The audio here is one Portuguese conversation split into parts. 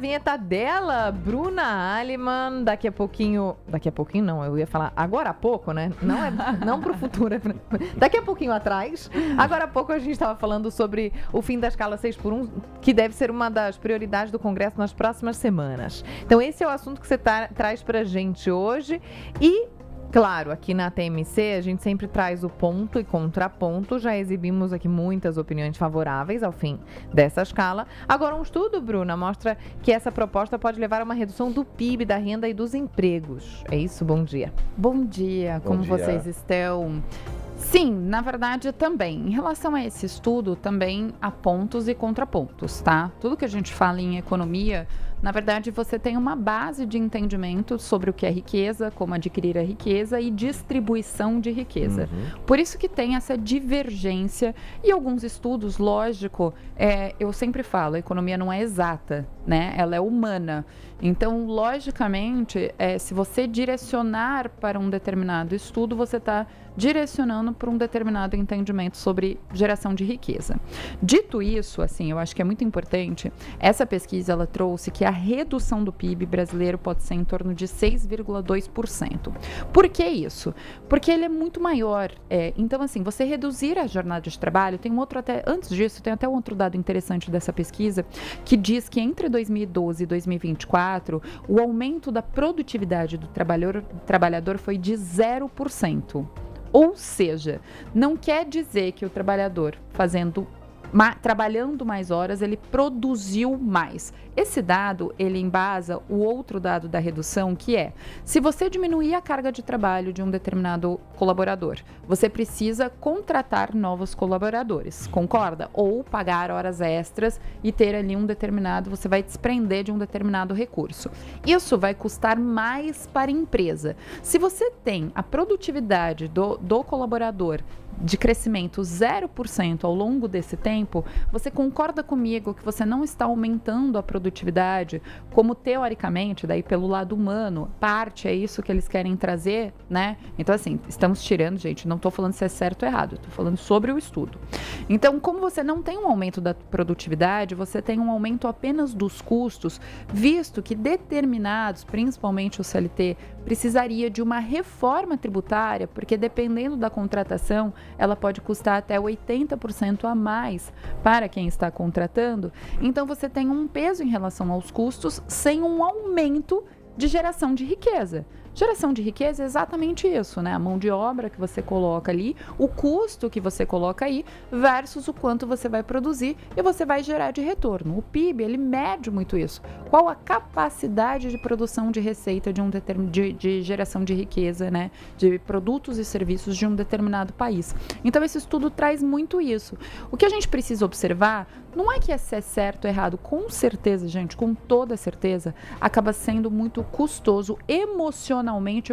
vinheta dela, Bruna Aliman. Daqui a pouquinho não, eu ia falar agora há pouco, né? Não pro futuro, daqui a pouquinho atrás. Agora há pouco a gente estava falando sobre o fim da escala 6x1, que deve ser uma das prioridades do Congresso nas próximas semanas. Então esse é o assunto que você traz pra gente hoje. E claro, aqui na TMC a gente sempre traz o ponto e contraponto. Já exibimos aqui muitas opiniões favoráveis ao fim dessa escala. Agora, um estudo, Bruna, mostra que essa proposta pode levar a uma redução do PIB, da renda e dos empregos. É isso? Bom dia. Bom dia. Como vocês estão? Sim, na verdade também. Em relação a esse estudo, também há pontos e contrapontos, tá? Tudo que a gente fala em economia, na verdade, você tem uma base de entendimento sobre o que é riqueza, como adquirir a riqueza e distribuição de riqueza. Por isso que tem essa divergência e alguns estudos, lógico, eu sempre falo, a economia não é exata, né? Ela é humana. Então, logicamente, se você direcionar para um determinado estudo, você está direcionando para um determinado entendimento sobre geração de riqueza. Dito isso, assim, eu acho que é muito importante, essa pesquisa ela trouxe que a redução do PIB brasileiro pode ser em torno de 6,2%. Por que isso? Porque ele é muito maior. Então, assim, você reduzir a jornada de trabalho, antes disso, tem até um outro dado interessante dessa pesquisa, que diz que entre 2012 e 2024, o aumento da produtividade do trabalhador foi de 0%. Ou seja, não quer dizer que o trabalhador trabalhando mais horas, ele produziu mais. Esse dado, ele embasa o outro dado da redução, que é, se você diminuir a carga de trabalho de um determinado colaborador, você precisa contratar novos colaboradores, concorda? Ou pagar horas extras e ter ali você vai desprender de um determinado recurso. Isso vai custar mais para a empresa. Se você tem a produtividade do colaborador de crescimento 0% ao longo desse tempo, você concorda comigo que você não está aumentando a produtividade, como teoricamente, daí pelo lado humano, é isso que eles querem trazer, né? Então, assim, estamos tirando, gente, não estou falando se é certo ou errado, estou falando sobre o estudo. Então, como você não tem um aumento da produtividade, você tem um aumento apenas dos custos, visto que determinados, principalmente o CLT, precisaria de uma reforma tributária, porque dependendo da contratação, ela pode custar até 80% a mais para quem está contratando. Então, você tem um peso em relação aos custos sem um aumento de geração de riqueza. Geração de riqueza é exatamente isso, né? A mão de obra que você coloca ali, o custo que você coloca aí, versus o quanto você vai produzir e você vai gerar de retorno. O PIB, ele mede muito isso. Qual a capacidade de produção de receita de geração de riqueza, né? De produtos e serviços de um determinado país. Então, esse estudo traz muito isso. O que a gente precisa observar não é que é certo ou errado. Com certeza, gente, com toda certeza, acaba sendo muito custoso emocionalmente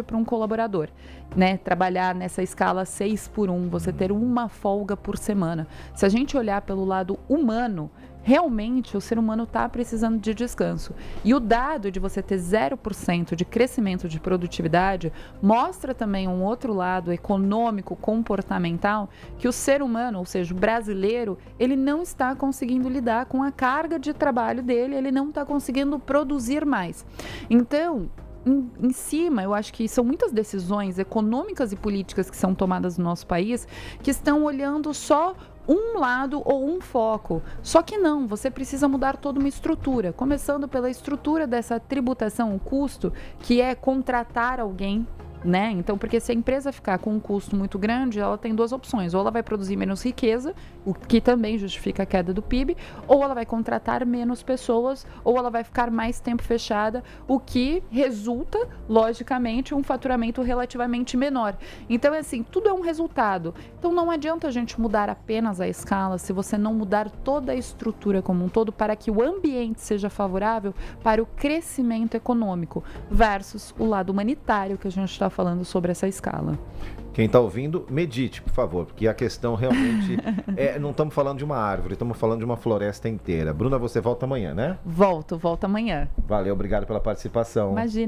para um colaborador, né? Trabalhar nessa escala 6x1, você ter uma folga por semana. Se a gente olhar pelo lado humano, realmente o ser humano está precisando de descanso. E o dado de você ter 0% de crescimento de produtividade mostra também um outro lado econômico, comportamental, que o ser humano, ou seja, o brasileiro, ele não está conseguindo lidar com a carga de trabalho dele, ele não está conseguindo produzir mais. Então, em cima, eu acho que são muitas decisões econômicas e políticas que são tomadas no nosso país que estão olhando só um lado ou um foco. Só que não, você precisa mudar toda uma estrutura, começando pela estrutura dessa tributação, o custo, que é contratar alguém, né? Então, porque se a empresa ficar com um custo muito grande, ela tem duas opções. Ou ela vai produzir menos riqueza, o que também justifica a queda do PIB, ou ela vai contratar menos pessoas, ou ela vai ficar mais tempo fechada, o que resulta, logicamente, um faturamento relativamente menor. Então, assim, tudo é um resultado. Então, não adianta a gente mudar apenas a escala se você não mudar toda a estrutura como um todo para que o ambiente seja favorável para o crescimento econômico versus o lado humanitário que a gente está falando sobre essa escala. Quem está ouvindo, medite, por favor, porque a questão realmente não estamos falando de uma árvore, estamos falando de uma floresta inteira. Bruna, você volta amanhã, né? Volto amanhã. Valeu, obrigado pela participação. Imagina.